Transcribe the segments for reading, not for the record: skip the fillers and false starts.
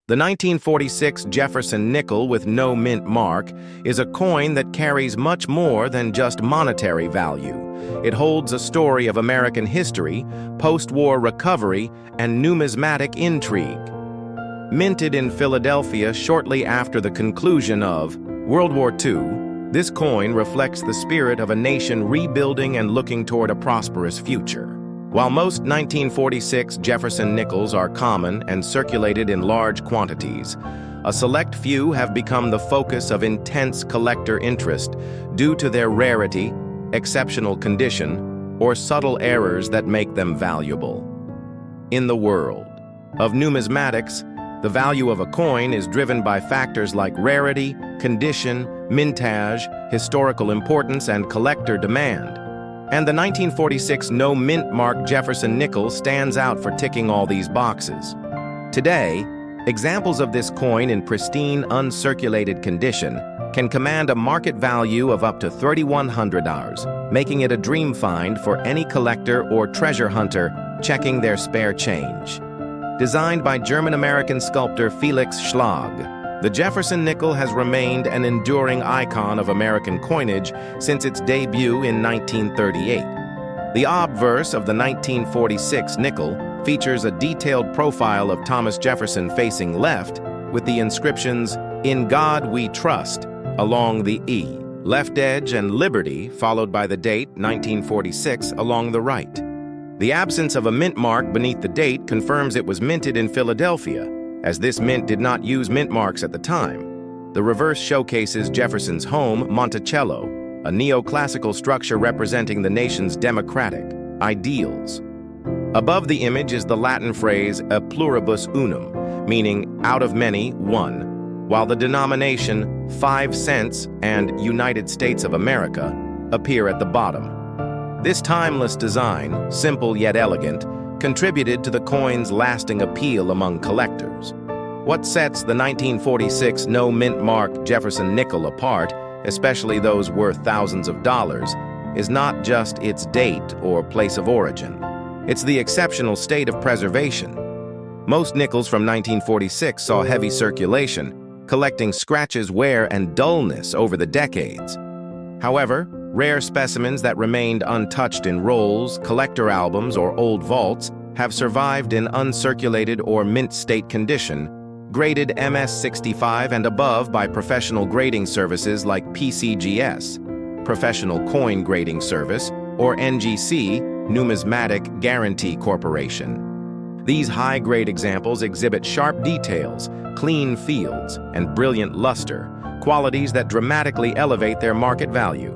The 1946 Jefferson nickel with no mint mark is a coin that carries much more than just monetary value. It holds a story of American history, post-war recovery, and numismatic intrigue. Minted in Philadelphia shortly after the conclusion of World War II, this coin reflects the spirit of a nation rebuilding and looking toward a prosperous future. While most 1946 Jefferson nickels are common and circulated in large quantities, a select few have become the focus of intense collector interest due to their rarity, exceptional condition, or subtle errors that make them valuable. In the world of numismatics, the value of a coin is driven by factors like rarity, condition, mintage, historical importance, and collector demand. And the 1946 no mint mark Jefferson nickel stands out for ticking all these boxes. Today, examples of this coin in pristine, uncirculated condition can command a market value of up to $3,100, making it a dream find for any collector or treasure hunter checking their spare change. Designed by German-American sculptor Felix Schlag, the Jefferson nickel has remained an enduring icon of American coinage since its debut in 1938. The obverse of the 1946 nickel features a detailed profile of Thomas Jefferson facing left with the inscriptions, "In God We Trust," along the E, left edge, and "Liberty," followed by the date 1946 along the right. The absence of a mint mark beneath the date confirms it was minted in Philadelphia, as this mint did not use mint marks at the time. The reverse showcases Jefferson's home, Monticello, a neoclassical structure representing the nation's democratic ideals. Above the image is the Latin phrase "a pluribus unum," meaning "out of many, one," while the denomination 5 cents and United States of America appear at the bottom. This timeless design, simple yet elegant, contributed to the coin's lasting appeal among collectors. What sets the 1946 no mint mark Jefferson nickel apart, especially those worth thousands of dollars, is not just its date or place of origin. It's the exceptional state of preservation. Most nickels from 1946 saw heavy circulation, collecting scratches, wear, and dullness over the decades. However, rare specimens that remained untouched in rolls, collector albums, or old vaults have survived in uncirculated or mint state condition, graded MS-65 and above by professional grading services like PCGS, Professional Coin Grading Service, or NGC, Numismatic Guarantee Corporation. These high-grade examples exhibit sharp details, clean fields, and brilliant luster, qualities that dramatically elevate their market value.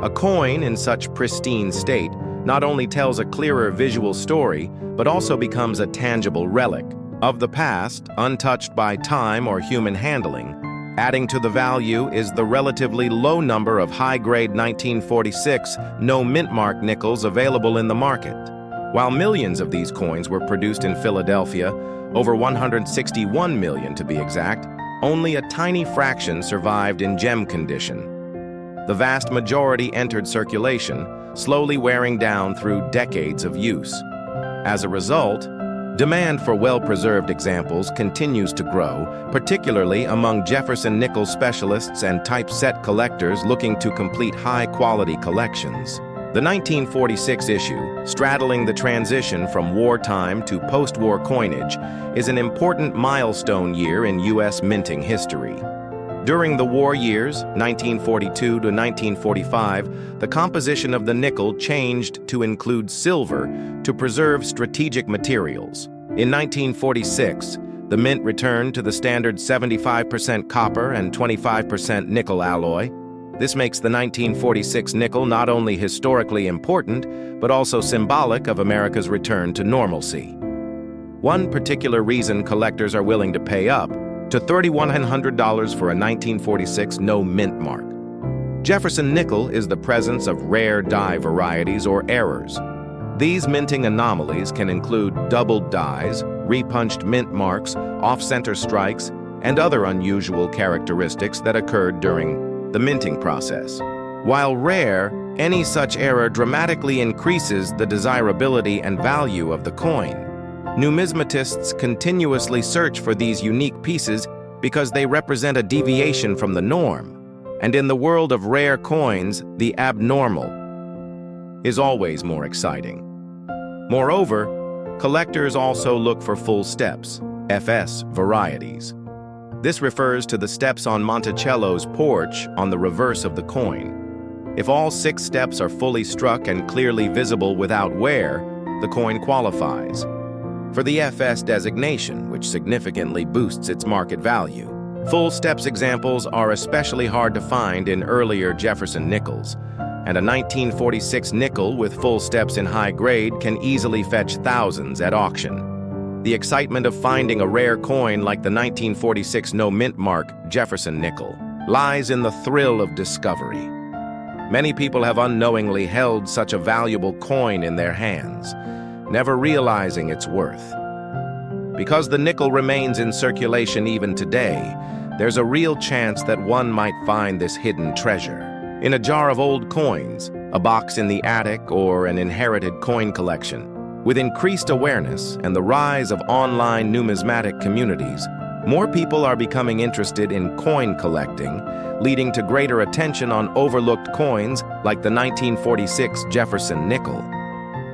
A coin in such pristine state not only tells a clearer visual story, but also becomes a tangible relic of the past, untouched by time or human handling. Adding to the value is the relatively low number of high-grade 1946 no mint mark nickels available in the market. While millions of these coins were produced in Philadelphia, over 161 million to be exact, only a tiny fraction survived in gem condition. The vast majority entered circulation, slowly wearing down through decades of use. As a result, demand for well-preserved examples continues to grow, particularly among Jefferson nickel specialists and typeset collectors looking to complete high-quality collections. The 1946 issue, straddling the transition from wartime to post-war coinage, is an important milestone year in U.S. minting history. During the war years, 1942 to 1945, the composition of the nickel changed to include silver to preserve strategic materials. In 1946, the mint returned to the standard 75% copper and 25% nickel alloy. This makes the 1946 nickel not only historically important, but also symbolic of America's return to normalcy. One particular reason collectors are willing to pay up to $3,100 for a 1946 no mint mark. Jefferson nickel is the presence of rare die varieties or errors. These minting anomalies can include doubled dies, repunched mint marks, off-center strikes, and other unusual characteristics that occurred during the minting process. While rare, any such error dramatically increases the desirability and value of the coin. Numismatists continuously search for these unique pieces because they represent a deviation from the norm. And in the world of rare coins, the abnormal is always more exciting. Moreover, collectors also look for full steps, FS varieties. This refers to the steps on Monticello's porch on the reverse of the coin. If all 6 steps are fully struck and clearly visible without wear, the coin qualifies for the FS designation, which significantly boosts its market value. Full steps examples are especially hard to find in earlier Jefferson nickels, and a 1946 nickel with full steps in high grade can easily fetch thousands at auction. The excitement of finding a rare coin like the 1946 no mint mark Jefferson nickel lies in the thrill of discovery. Many people have unknowingly held such a valuable coin in their hands, never realizing its worth. Because the nickel remains in circulation even today, there's a real chance that one might find this hidden treasure in a jar of old coins, a box in the attic, or an inherited coin collection. With increased awareness and the rise of online numismatic communities, more people are becoming interested in coin collecting, leading to greater attention on overlooked coins like the 1946 Jefferson nickel.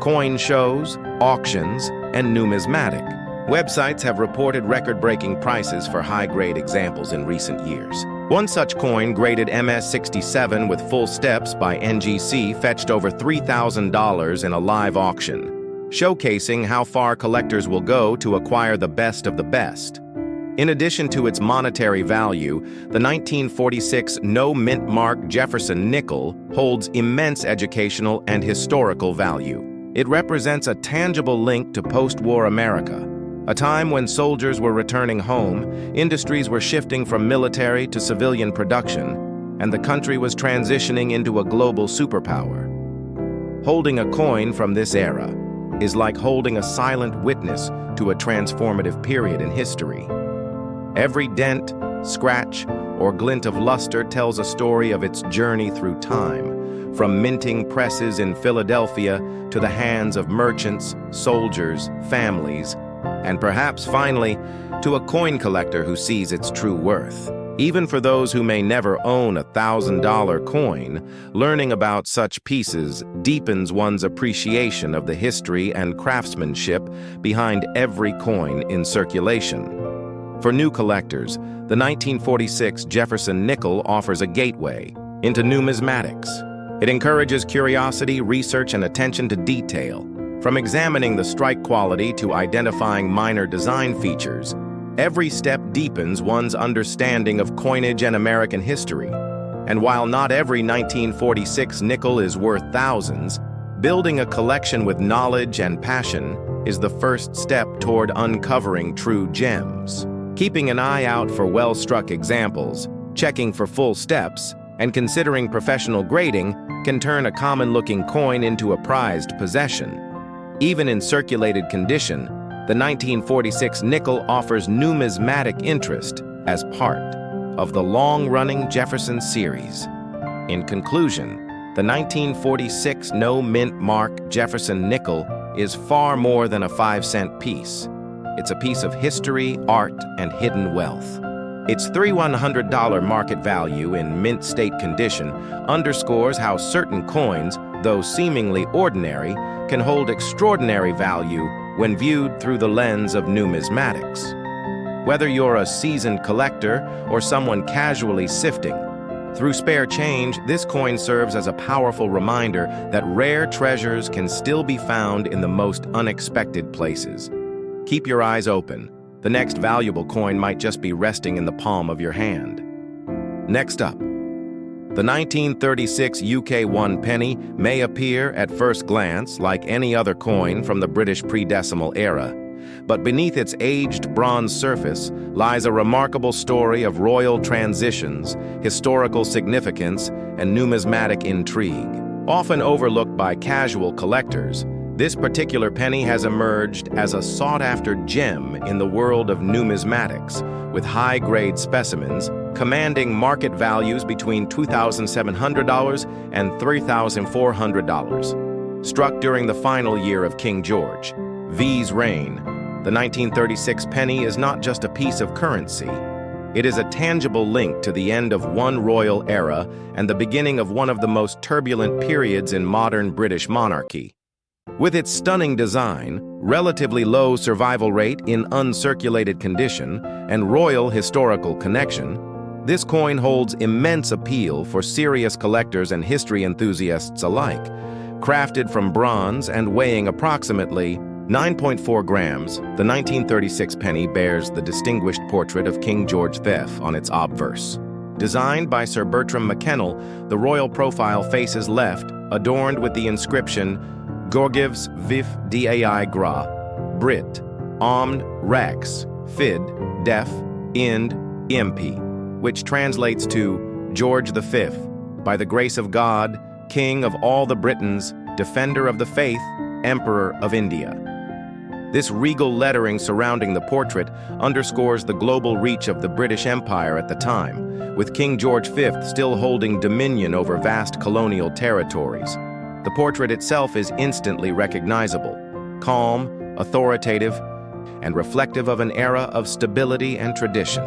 Coin shows, auctions, and numismatic websites have reported record-breaking prices for high-grade examples in recent years. One such coin, graded MS67 with full steps by NGC, fetched over $3,000 in a live auction, showcasing how far collectors will go to acquire the best of the best. In addition to its monetary value, the 1946 no mint mark Jefferson nickel holds immense educational and historical value. It represents a tangible link to post-war America, a time when soldiers were returning home, industries were shifting from military to civilian production, and the country was transitioning into a global superpower. Holding a coin from this era is like holding a silent witness to a transformative period in history. Every dent, scratch, or glint of luster tells a story of its journey through time, from minting presses in Philadelphia to the hands of merchants, soldiers, families, and perhaps finally to a coin collector who sees its true worth. Even for those who may never own a $1,000 coin, learning about such pieces deepens one's appreciation of the history and craftsmanship behind every coin in circulation. For new collectors, the 1946 Jefferson nickel offers a gateway into numismatics. It encourages curiosity, research, and attention to detail. From examining the strike quality to identifying minor design features, every step deepens one's understanding of coinage and American history. And while not every 1946 nickel is worth thousands, building a collection with knowledge and passion is the first step toward uncovering true gems. Keeping an eye out for well-struck examples, checking for full steps, and considering professional grading can turn a common-looking coin into a prized possession. Even in circulated condition, the 1946 nickel offers numismatic interest as part of the long-running Jefferson series. In conclusion, the 1946 no mint mark Jefferson nickel is far more than a 5-cent piece. It's a piece of history, art, and hidden wealth. Its $3,100 market value in mint state condition underscores how certain coins, though seemingly ordinary, can hold extraordinary value when viewed through the lens of numismatics. Whether you're a seasoned collector or someone casually sifting through spare change, this coin serves as a powerful reminder that rare treasures can still be found in the most unexpected places. Keep your eyes open. The next valuable coin might just be resting in the palm of your hand. Next up, the 1936 UK 1 penny may appear at first glance like any other coin from the British pre-decimal era, but beneath its aged bronze surface lies a remarkable story of royal transitions, historical significance, and numismatic intrigue. Often overlooked by casual collectors, this particular penny has emerged as a sought-after gem in the world of numismatics, with high-grade specimens commanding market values between $2,700 and $3,400. Struck during the final year of King George V's reign, the 1936 penny is not just a piece of currency. It is a tangible link to the end of one royal era and the beginning of one of the most turbulent periods in modern British monarchy. With its stunning design, relatively low survival rate in uncirculated condition, and royal historical connection, this coin holds immense appeal for serious collectors and history enthusiasts alike. Crafted from bronze and weighing approximately 9.4 grams, the 1936 penny bears the distinguished portrait of King George V on its obverse. Designed by Sir Bertram McKennell, the royal profile faces left, adorned with the inscription Gorgivs Vif Dai Gra, Brit, Omd Rex, Fid, Def, Ind, Imp, which translates to George V, by the grace of God, King of all the Britons, Defender of the Faith, Emperor of India. This regal lettering surrounding the portrait underscores the global reach of the British Empire at the time, with King George V still holding dominion over vast colonial territories. The portrait itself is instantly recognizable, calm, authoritative, and reflective of an era of stability and tradition.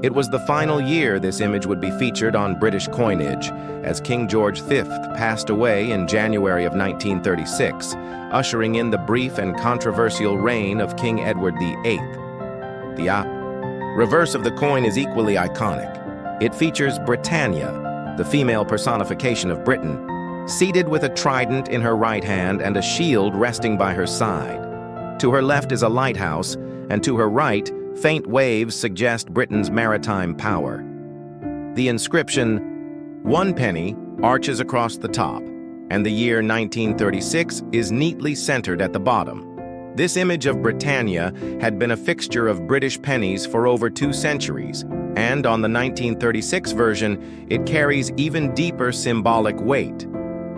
It was the final year this image would be featured on British coinage, as King George V passed away in January of 1936, ushering in the brief and controversial reign of King Edward VIII. The reverse of the coin is equally iconic. It features Britannia, the female personification of Britain, seated with a trident in her right hand and a shield resting by her side. To her left is a lighthouse, and to her right, faint waves suggest Britain's maritime power. The inscription, 1 penny, arches across the top, and the year 1936 is neatly centered at the bottom. This image of Britannia had been a fixture of British pennies for over 2 centuries, and on the 1936 version, it carries even deeper symbolic weight.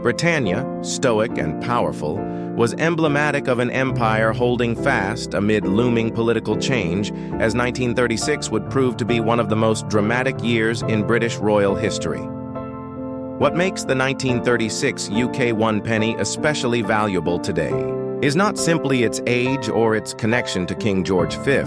Britannia, stoic and powerful, was emblematic of an empire holding fast amid looming political change, as 1936 would prove to be one of the most dramatic years in British royal history. What makes the 1936 UK 1 penny especially valuable today is not simply its age or its connection to King George V,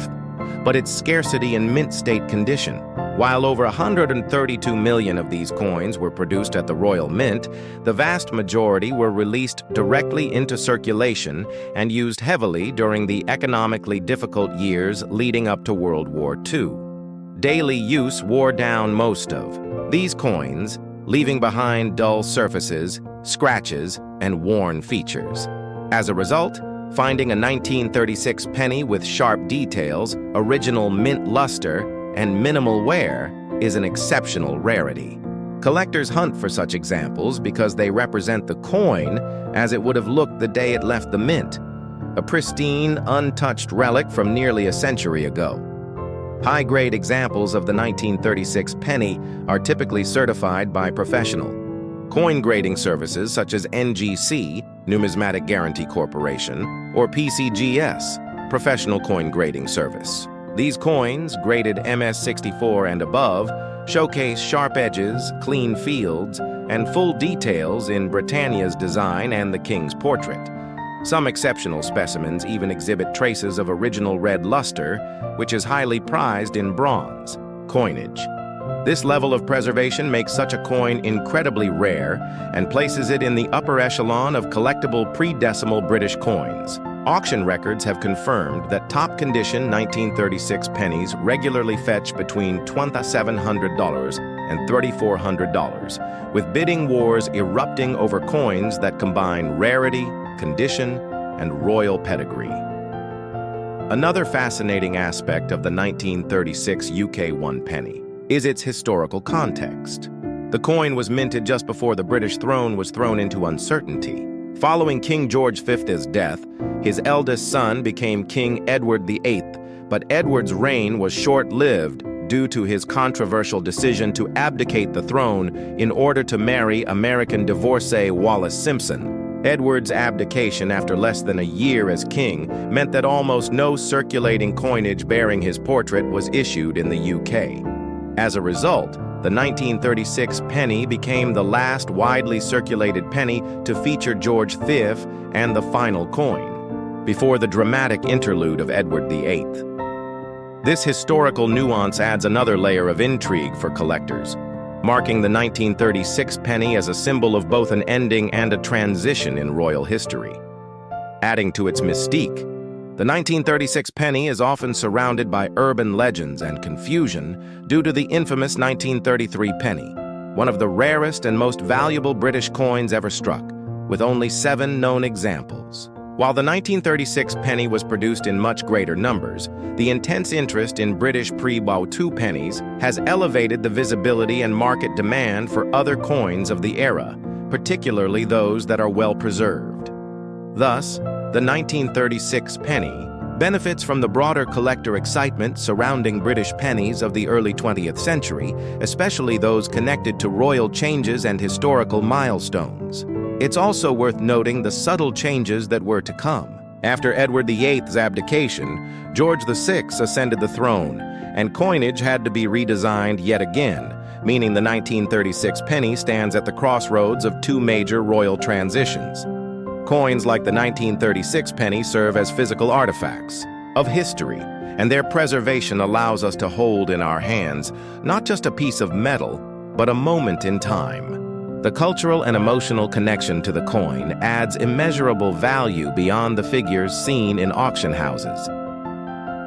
but its scarcity and mint state condition. While over 132 million of these coins were produced at the Royal Mint, the vast majority were released directly into circulation and used heavily during the economically difficult years leading up to World War II. Daily use wore down most of these coins, leaving behind dull surfaces, scratches, and worn features. As a result, finding a 1936 penny with sharp details, original mint luster, and minimal wear is an exceptional rarity. Collectors hunt for such examples because they represent the coin as it would have looked the day it left the mint, a pristine, untouched relic from nearly a century ago. High-grade examples of the 1936 penny are typically certified by professional coin grading services such as NGC, Numismatic Guarantee Corporation, or PCGS, Professional Coin Grading Service. These coins, graded MS64 and above, showcase sharp edges, clean fields, and full details in Britannia's design and the king's portrait. Some exceptional specimens even exhibit traces of original red luster, which is highly prized in bronze coinage. This level of preservation makes such a coin incredibly rare and places it in the upper echelon of collectible pre-decimal British coins. Auction records have confirmed that top-condition 1936 pennies regularly fetch between $2,700 and $3,400, with bidding wars erupting over coins that combine rarity, condition, and royal pedigree. Another fascinating aspect of the 1936 UK 1 penny is its historical context. The coin was minted just before the British throne was thrown into uncertainty. Following King George V's death, his eldest son became King Edward VIII, but Edward's reign was short-lived due to his controversial decision to abdicate the throne in order to marry American divorcee Wallis Simpson. Edward's abdication after less than a year as king meant that almost no circulating coinage bearing his portrait was issued in the UK. As a result, the 1936 penny became the last widely circulated penny to feature George V and the final coin. before the dramatic interlude of Edward VIII. This historical nuance adds another layer of intrigue for collectors, marking the 1936 penny as a symbol of both an ending and a transition in royal history. Adding to its mystique, the 1936 penny is often surrounded by urban legends and confusion due to the infamous 1933 penny, one of the rarest and most valuable British coins ever struck, with only 7 known examples. While the 1936 penny was produced in much greater numbers, the intense interest in British pre-World War II pennies has elevated the visibility and market demand for other coins of the era, particularly those that are well preserved. Thus, the 1936 penny benefits from the broader collector excitement surrounding British pennies of the early 20th century, especially those connected to royal changes and historical milestones. It's also worth noting the subtle changes that were to come. After Edward VIII's abdication, George VI ascended the throne, and coinage had to be redesigned yet again, meaning the 1936 penny stands at the crossroads of 2 major royal transitions. Coins like the 1936 penny serve as physical artifacts of history, and their preservation allows us to hold in our hands not just a piece of metal, but a moment in time. The cultural and emotional connection to the coin adds immeasurable value beyond the figures seen in auction houses.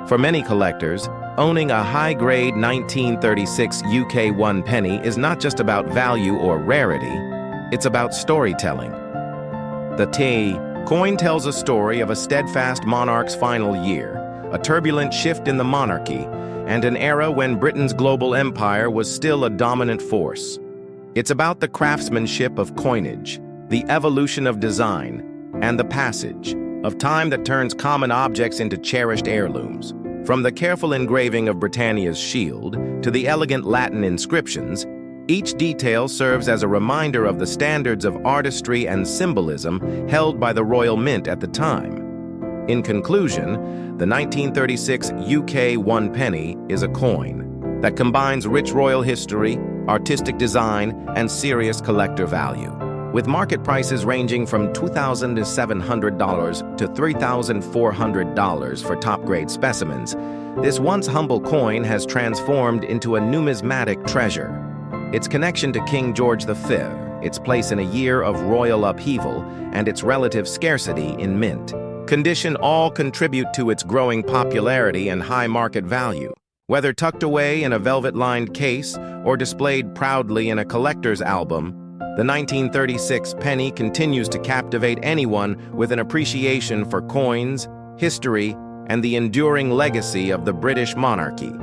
For many collectors, owning a high-grade 1936 UK 1 penny is not just about value or rarity, it's about storytelling. The T coin tells a story of a steadfast monarch's final year, a turbulent shift in the monarchy, and an era when Britain's global empire was still a dominant force. It's about the craftsmanship of coinage, the evolution of design, and the passage of time that turns common objects into cherished heirlooms. From the careful engraving of Britannia's shield to the elegant Latin inscriptions, each detail serves as a reminder of the standards of artistry and symbolism held by the Royal Mint at the time. In conclusion, the 1936 UK 1 penny is a coin that combines rich royal history, artistic design, and serious collector value. With market prices ranging from $2,700 to $3,400 for top-grade specimens, this once humble coin has transformed into a numismatic treasure. Its connection to King George V, its place in a year of royal upheaval, and its relative scarcity in mint condition all contribute to its growing popularity and high market value. Whether tucked away in a velvet-lined case or displayed proudly in a collector's album, the 1936 penny continues to captivate anyone with an appreciation for coins, history, and the enduring legacy of the British monarchy.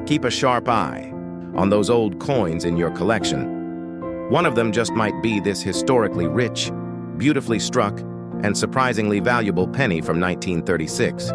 Keep a sharp eye on those old coins in your collection. One of them just might be this historically rich, beautifully struck, and surprisingly valuable penny from 1936.